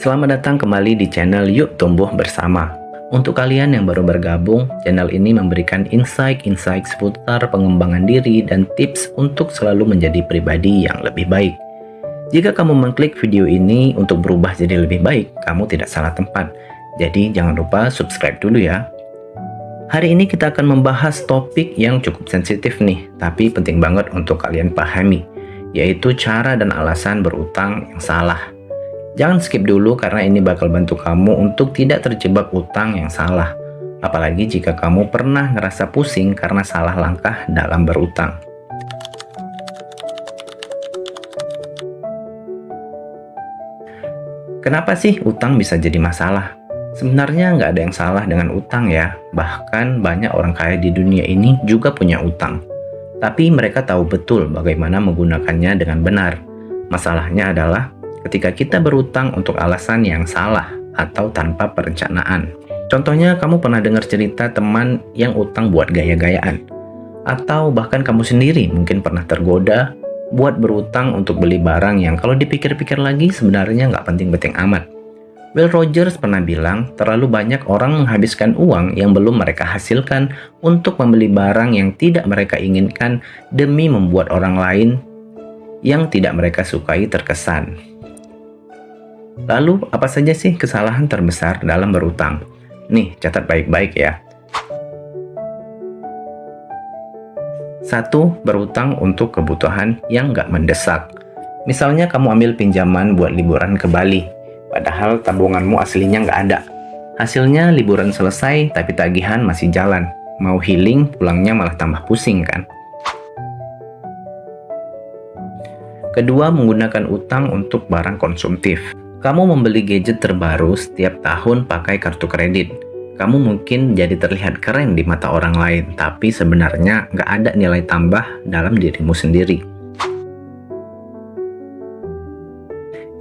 Selamat datang kembali di channel Yuk Tumbuh Bersama. Untuk kalian yang baru bergabung, channel ini memberikan insight-insight seputar pengembangan diri dan tips untuk selalu menjadi pribadi yang lebih baik. Jika kamu mengklik video ini untuk berubah jadi lebih baik, kamu tidak salah tempat. Jadi jangan lupa subscribe dulu ya. Hari ini kita akan membahas topik yang cukup sensitif nih, tapi penting banget untuk kalian pahami, yaitu cara dan alasan berutang yang salah. Jangan skip dulu karena ini bakal bantu kamu untuk tidak terjebak utang yang salah. Apalagi jika kamu pernah ngerasa pusing karena salah langkah dalam berutang. Kenapa sih utang bisa jadi masalah? Sebenarnya nggak ada yang salah dengan utang ya. Bahkan banyak orang kaya di dunia ini juga punya utang. Tapi mereka tahu betul bagaimana menggunakannya dengan benar. Masalahnya adalah ketika kita berutang untuk alasan yang salah atau tanpa perencanaan. Contohnya, kamu pernah dengar cerita teman yang utang buat gaya-gayaan. Atau bahkan kamu sendiri mungkin pernah tergoda buat berutang untuk beli barang yang kalau dipikir-pikir lagi sebenarnya nggak penting-penting amat. Will Rogers pernah bilang, terlalu banyak orang menghabiskan uang yang belum mereka hasilkan untuk membeli barang yang tidak mereka inginkan demi membuat orang lain yang tidak mereka sukai terkesan. Lalu, apa saja sih kesalahan terbesar dalam berutang? Nih, catat baik-baik ya. 1. Berutang untuk kebutuhan yang nggak mendesak. Misalnya kamu ambil pinjaman buat liburan ke Bali, padahal tabunganmu aslinya nggak ada. Hasilnya liburan selesai, tapi tagihan masih jalan. Mau healing, pulangnya malah tambah pusing kan? Kedua, menggunakan utang untuk barang konsumtif. Kamu membeli gadget terbaru setiap tahun pakai kartu kredit. Kamu mungkin jadi terlihat keren di mata orang lain, tapi sebenarnya nggak ada nilai tambah dalam dirimu sendiri.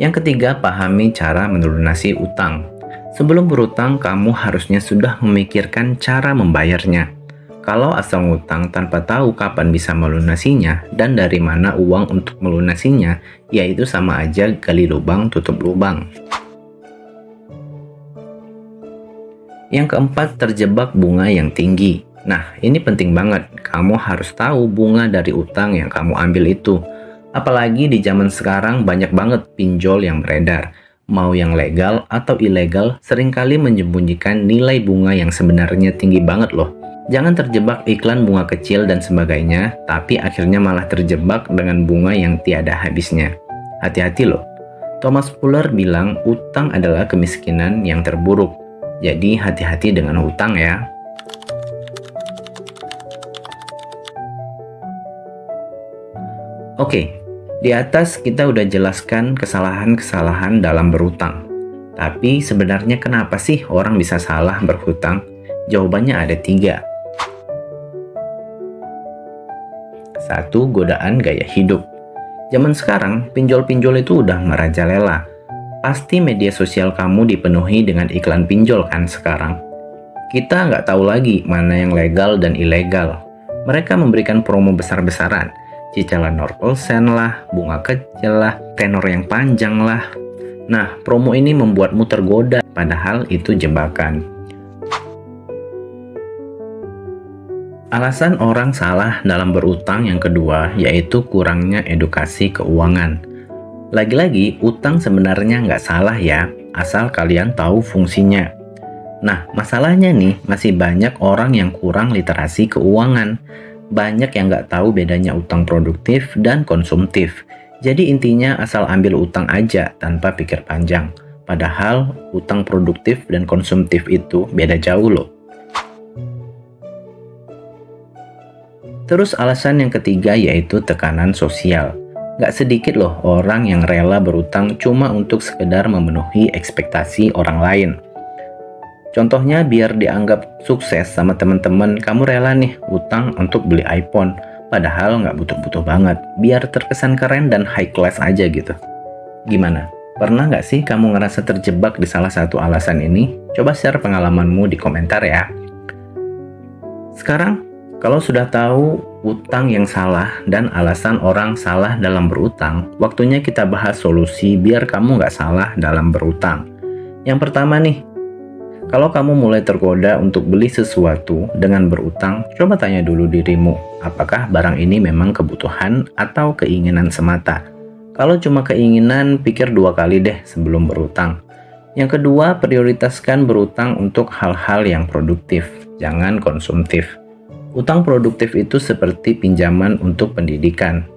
Yang ketiga, pahami cara melunasi utang. Sebelum berutang, kamu harusnya sudah memikirkan cara membayarnya. Kalau asal ngutang tanpa tahu kapan bisa melunasinya dan dari mana uang untuk melunasinya, yaitu sama aja gali lubang tutup lubang. Yang keempat, terjebak bunga yang tinggi. Nah, ini penting banget. Kamu harus tahu bunga dari utang yang kamu ambil itu. Apalagi di zaman sekarang banyak banget pinjol yang beredar. Mau yang legal atau ilegal, seringkali menyembunyikan nilai bunga yang sebenarnya tinggi banget loh. Jangan terjebak iklan bunga kecil dan sebagainya, tapi akhirnya malah terjebak dengan bunga yang tiada habisnya. Hati-hati loh. Thomas Fuller bilang utang adalah kemiskinan yang terburuk. Jadi hati-hati dengan hutang ya. Oke, di atas kita udah jelaskan kesalahan-kesalahan dalam berutang. Tapi sebenarnya kenapa sih orang bisa salah berhutang? Jawabannya ada 3. 1. Godaan gaya hidup. Zaman sekarang, pinjol-pinjol itu udah merajalela. Pasti media sosial kamu dipenuhi dengan iklan pinjol kan sekarang. Kita nggak tahu lagi mana yang legal dan ilegal. Mereka memberikan promo besar-besaran. Cicilan 0% lah, bunga kecil lah, tenor yang panjang lah. Nah, promo ini membuatmu tergoda, padahal itu jebakan. Alasan orang salah dalam berutang yang kedua yaitu kurangnya edukasi keuangan. Lagi-lagi, utang sebenarnya nggak salah ya, asal kalian tahu fungsinya. Nah, masalahnya nih, masih banyak orang yang kurang literasi keuangan. Banyak yang nggak tahu bedanya utang produktif dan konsumtif. Jadi intinya asal ambil utang aja tanpa pikir panjang. Padahal, utang produktif dan konsumtif itu beda jauh loh. Terus alasan yang ketiga yaitu tekanan sosial. Gak sedikit loh orang yang rela berutang cuma untuk sekedar memenuhi ekspektasi orang lain. Contohnya biar dianggap sukses sama teman-teman, kamu rela nih utang untuk beli iPhone. Padahal gak butuh-butuh banget, biar terkesan keren dan high class aja gitu. Gimana? Pernah gak sih kamu ngerasa terjebak di salah satu alasan ini? Coba share pengalamanmu di komentar ya. Sekarang, kalau sudah tahu utang yang salah dan alasan orang salah dalam berutang, waktunya kita bahas solusi biar kamu nggak salah dalam berutang. Yang pertama nih, kalau kamu mulai tergoda untuk beli sesuatu dengan berutang, coba tanya dulu dirimu, apakah barang ini memang kebutuhan atau keinginan semata? Kalau cuma keinginan, pikir dua kali deh sebelum berutang. Yang kedua, prioritaskan berutang untuk hal-hal yang produktif, jangan konsumtif. Utang produktif itu seperti pinjaman untuk pendidikan,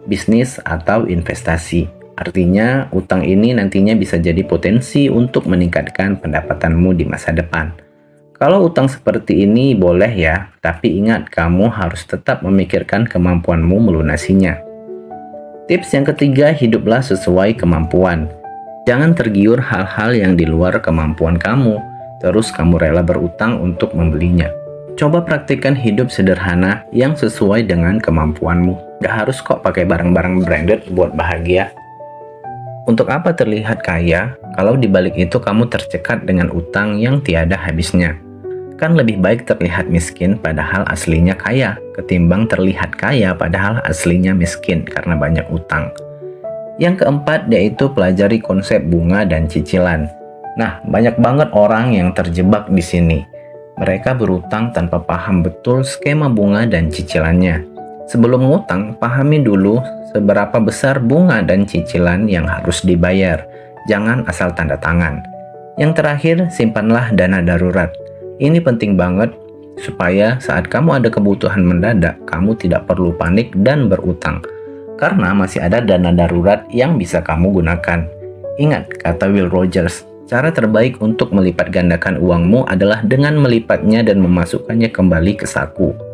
bisnis, atau investasi. Artinya, utang ini nantinya bisa jadi potensi untuk meningkatkan pendapatanmu di masa depan. Kalau utang seperti ini boleh ya, tapi ingat kamu harus tetap memikirkan kemampuanmu melunasinya. Tips yang ketiga, hiduplah sesuai kemampuan. Jangan tergiur hal-hal yang di luar kemampuan kamu, terus kamu rela berutang untuk membelinya. Coba praktikkan hidup sederhana yang sesuai dengan kemampuanmu. Gak harus kok pakai barang-barang branded buat bahagia. Untuk apa terlihat kaya kalau dibalik itu kamu tercekat dengan utang yang tiada habisnya? Kan lebih baik terlihat miskin padahal aslinya kaya, ketimbang terlihat kaya padahal aslinya miskin karena banyak utang. Yang keempat yaitu pelajari konsep bunga dan cicilan. Nah, banyak banget orang yang terjebak di sini. Mereka berutang tanpa paham betul skema bunga dan cicilannya. Sebelum ngutang, pahami dulu seberapa besar bunga dan cicilan yang harus dibayar. Jangan asal tanda tangan. Yang terakhir, simpanlah dana darurat. Ini penting banget supaya saat kamu ada kebutuhan mendadak, kamu tidak perlu panik dan berutang. Karena masih ada dana darurat yang bisa kamu gunakan. Ingat kata Will Rogers, cara terbaik untuk melipat gandakan uangmu adalah dengan melipatnya dan memasukkannya kembali ke saku.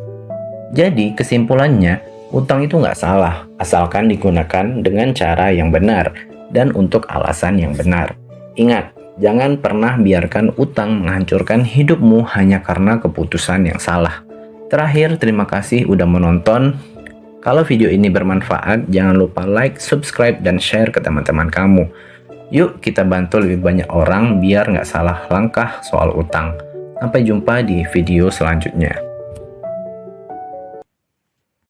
Jadi kesimpulannya, utang itu nggak salah, asalkan digunakan dengan cara yang benar dan untuk alasan yang benar. Ingat, jangan pernah biarkan utang menghancurkan hidupmu hanya karena keputusan yang salah. Terakhir, terima kasih udah menonton. Kalau video ini bermanfaat, jangan lupa like, subscribe, dan share ke teman-teman kamu. Yuk kita bantu lebih banyak orang biar nggak salah langkah soal utang. Sampai jumpa di video selanjutnya.